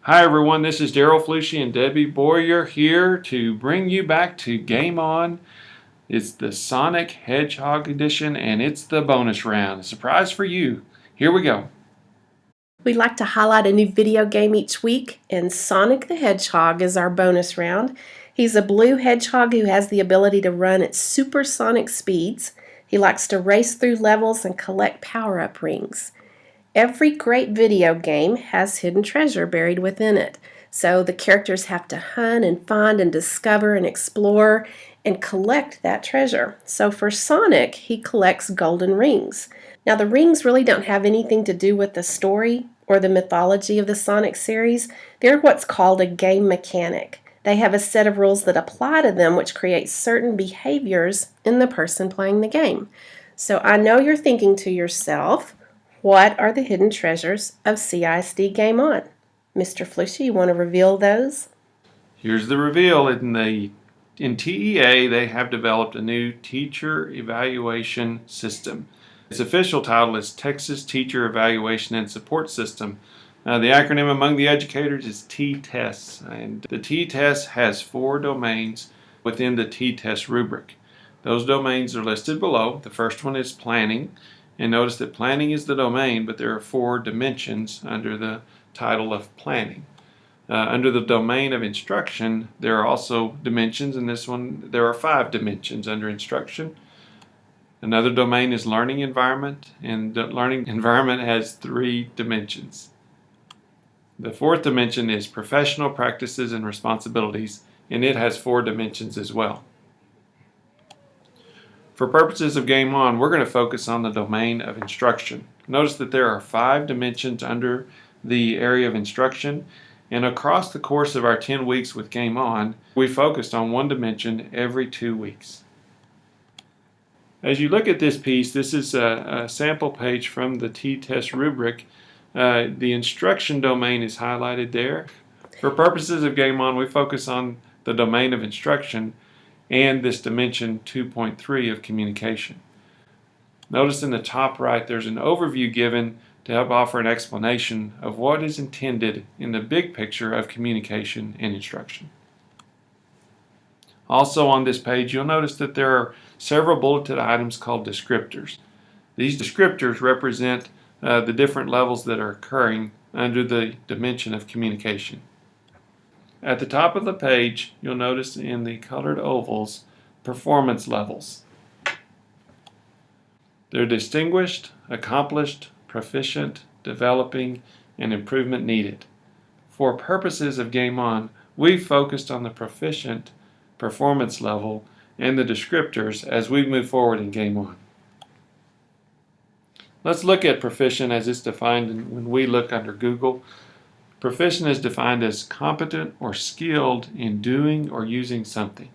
Hi everyone, this is Daryl Flushy and Debbie Boyer here to bring you back to Game On. It's the Sonic Hedgehog edition and it's the bonus round. A surprise for you. Here we go. We like to highlight a new video game each week, and Sonic the Hedgehog is our bonus round. He's a blue hedgehog who has the ability to run at supersonic speeds. He likes to race through levels and collect power-up rings. Every great video game has hidden treasure buried within it, so the characters have to hunt and find and discover and explore and collect that treasure. So for Sonic, he collects golden rings. Now the rings really don't have anything to do with the story or the mythology of the Sonic series. They're what's called a game mechanic. They have a set of rules that apply to them which create certain behaviors in the person playing the game. So I know you're thinking to yourself, what are the hidden treasures of CISDGameOn? Mr. Flushy, you want to reveal those? Here's the reveal. In TEA, they have developed a new teacher evaluation system. Its official title is Texas Teacher Evaluation and Support System. The acronym among the educators is T-TESS, and the T-TESS has 4 domains within the T-TESS rubric. Those domains are listed below. The first one is planning, and notice that planning is the domain, but there are 4 dimensions under the title of planning. Under the domain of instruction, there are also dimensions. In this one, there are 5 dimensions under instruction. Another domain is learning environment, and the learning environment has 3 dimensions. The 4th dimension is professional practices and responsibilities, and it has 4 dimensions as well. For purposes of Game On, we're going to focus on the domain of instruction. Notice that there are 5 dimensions under the area of instruction, and across the course of our 10 weeks with Game On, we focused on 1 dimension every 2 weeks. As you look at this piece, this is a sample page from the T-TESS rubric. The instruction domain is highlighted there. For purposes of Game On, we focus on the domain of instruction and this dimension 2.3 of communication. Notice in the top right there's an overview given to help offer an explanation of what is intended in the big picture of communication and instruction. Also on this page, you'll notice that there are several bulleted items called descriptors. These descriptors represent the different levels that are occurring under the dimension of communication. At the top of the page, you'll notice in the colored ovals, performance levels. They're distinguished, accomplished, proficient, developing, and improvement needed. For purposes of Game On, we've focused on the proficient performance level and the descriptors as we move forward in Game On. Let's look at proficient as it's defined when we look under Google. Proficient is defined as competent or skilled in doing or using something.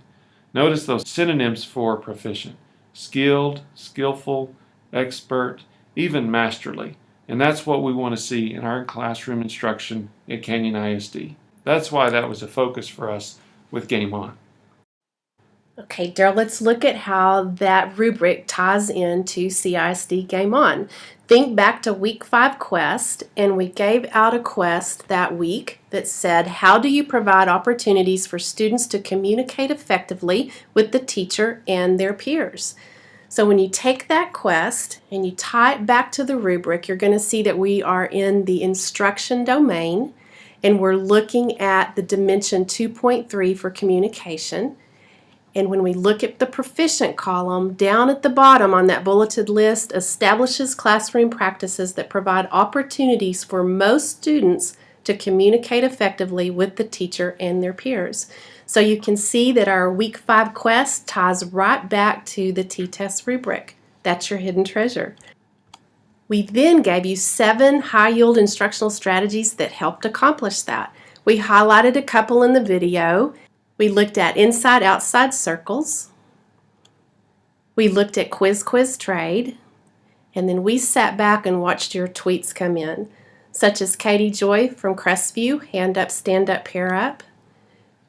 Notice those synonyms for proficient: skilled, skillful, expert, even masterly. And that's what we want to see in our classroom instruction at Canyon ISD. That's why that was a focus for us with Game On. Okay, Daryl, let's look at how that rubric ties into CISDGameOn. Think back to week 5 quest, and we gave out a quest that week that said, how do you provide opportunities for students to communicate effectively with the teacher and their peers? So when you take that quest and you tie it back to the rubric, you're going to see that we are in the instruction domain, and we're looking at the dimension 2.3 for communication. And when we look at the proficient column, down at the bottom on that bulleted list, establishes classroom practices that provide opportunities for most students to communicate effectively with the teacher and their peers. So you can see that our week 5 quest ties right back to the T-TESS rubric. That's your hidden treasure. We then gave you 7 high-yield instructional strategies that helped accomplish that. We highlighted a couple in the video. We looked at inside-outside circles. We looked at quiz trade. And then we sat back and watched your tweets come in, such as Katie Joy from Crestview, hand up, stand up, pair up.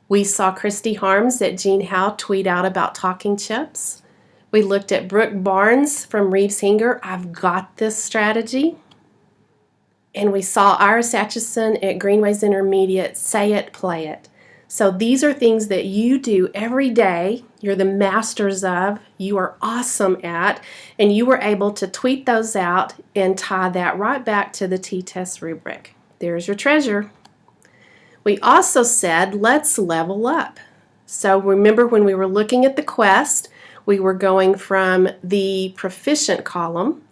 We saw Christy Harms at Jean Howe tweet out about talking chips. We looked at Brooke Barnes from Reeves Hinger, I've got this strategy. And we saw Iris Atchison at Greenways Intermediate say it, play it. So these are things that you do every day, you're the masters of, you are awesome at, and you were able to tweet those out and tie that right back to the T-TESS rubric. There's your treasure. We also said, let's level up. So remember when we were looking at the quest, we were going from the proficient column,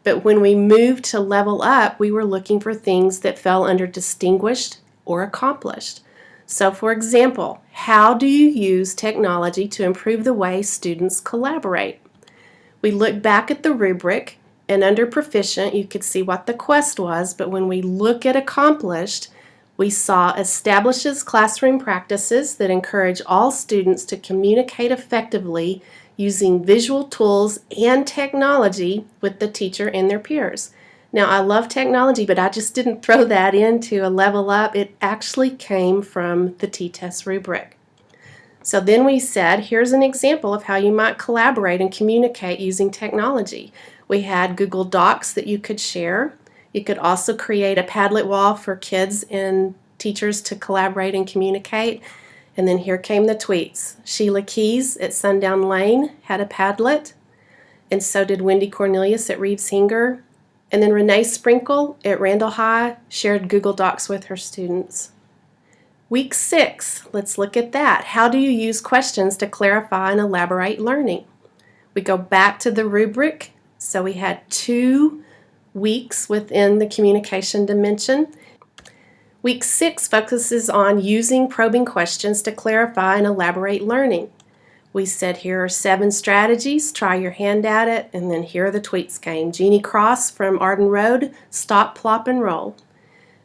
but when we moved to level up, we were looking for things that fell under distinguished or accomplished. So for example, how do you use technology to improve the way students collaborate? We looked back at the rubric, and under proficient you could see what the quest was, but when we look at accomplished, we saw establishes classroom practices that encourage all students to communicate effectively using visual tools and technology with the teacher and their peers. Now, I love technology, but I just didn't throw that into a level up. It actually came from the T-TESS rubric. So then we said, here's an example of how you might collaborate and communicate using technology. We had Google Docs that you could share. You could also create a Padlet wall for kids and teachers to collaborate and communicate. And then here came the tweets. Sheila Keys at Sundown Lane had a Padlet, and so did Wendy Cornelius at Reeves Hinger. And then Renee Sprinkle at Randall High shared Google Docs with her students. Week 6, let's look at that. How do you use questions to clarify and elaborate learning? We go back to the rubric. So we had 2 weeks within the communication dimension. Week 6 focuses on using probing questions to clarify and elaborate learning. We said here are 7 strategies, try your hand at it, and then here are the tweets came. Jeannie Cross from Arden Road, stop, plop, and roll.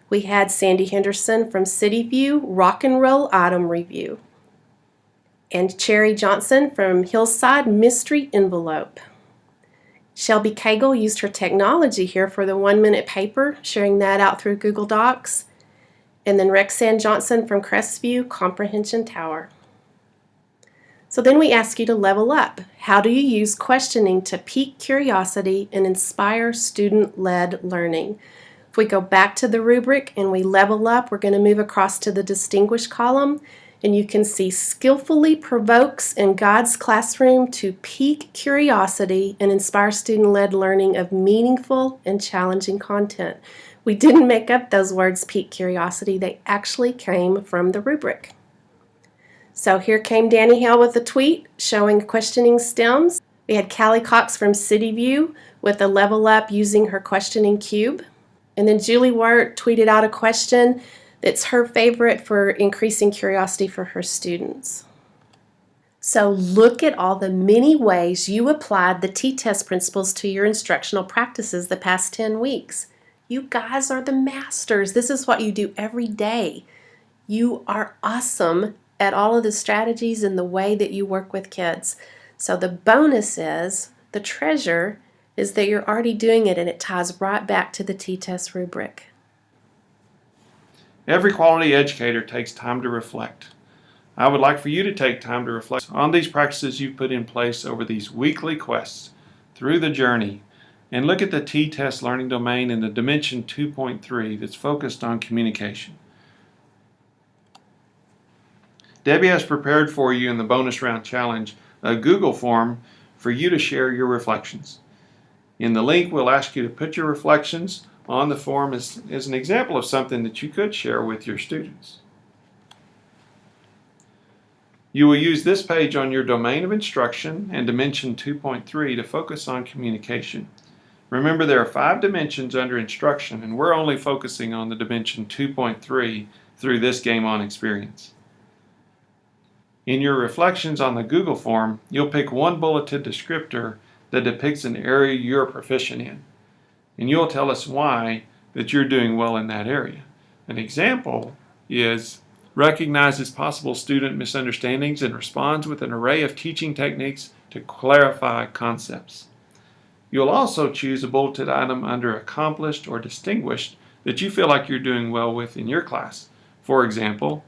We had Sandy Henderson from City View, rock and roll item review. And Cherry Johnson from Hillside, mystery envelope. Shelby Cagle used her technology here for the 1-minute paper, sharing that out through Google Docs. And then Rexanne Johnson from Crestview, comprehension tower. So then we ask you to level up. How do you use questioning to pique curiosity and inspire student-led learning? If we go back to the rubric and we level up, we're going to move across to the distinguished column, and you can see skillfully provokes and guides classroom to pique curiosity and inspire student-led learning of meaningful and challenging content. We didn't make up those words, pique curiosity. They actually came from the rubric. So here came Danny Hale with a tweet showing questioning stems. We had Callie Cox from City View with a level up using her questioning cube. And then Julie Wirt tweeted out a question that's her favorite for increasing curiosity for her students. So look at all the many ways you applied the T-TESS principles to your instructional practices the past 10 weeks. You guys are the masters. This is what you do every day. You are awesome at all of the strategies and the way that you work with kids. So the bonus is, the treasure is that you're already doing it, and it ties right back to the T-TESS rubric. Every quality educator takes time to reflect. I would like for you to take time to reflect on these practices you've put in place over these weekly quests through the journey, and look at the T-TESS learning domain in the Dimension 2.3 that's focused on communication. Debbie has prepared for you in the bonus round challenge a Google form for you to share your reflections. In the link, we'll ask you to put your reflections on the form as an example of something that you could share with your students. You will use this page on your domain of instruction and Dimension 2.3 to focus on communication. Remember, there are 5 dimensions under instruction, and we're only focusing on the Dimension 2.3 through this Game On experience. In your reflections on the Google form, you'll pick one bulleted descriptor that depicts an area you're proficient in, and you'll tell us why that you're doing well in that area. An example is recognizes possible student misunderstandings and responds with an array of teaching techniques to clarify concepts. You'll also choose a bulleted item under accomplished or distinguished that you feel like you're doing well with in your class. For example,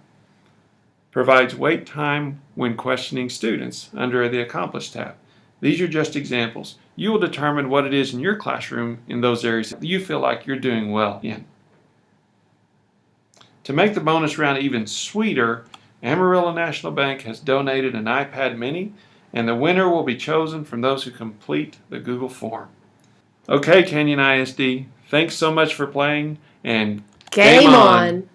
provides wait time when questioning students under the accomplished tab. These are just examples. You will determine what it is in your classroom in those areas that you feel like you're doing well in. To make the bonus round even sweeter, Amarillo National Bank has donated an iPad mini, and the winner will be chosen from those who complete the Google form. Okay, Canyon ISD, thanks so much for playing, and Game on!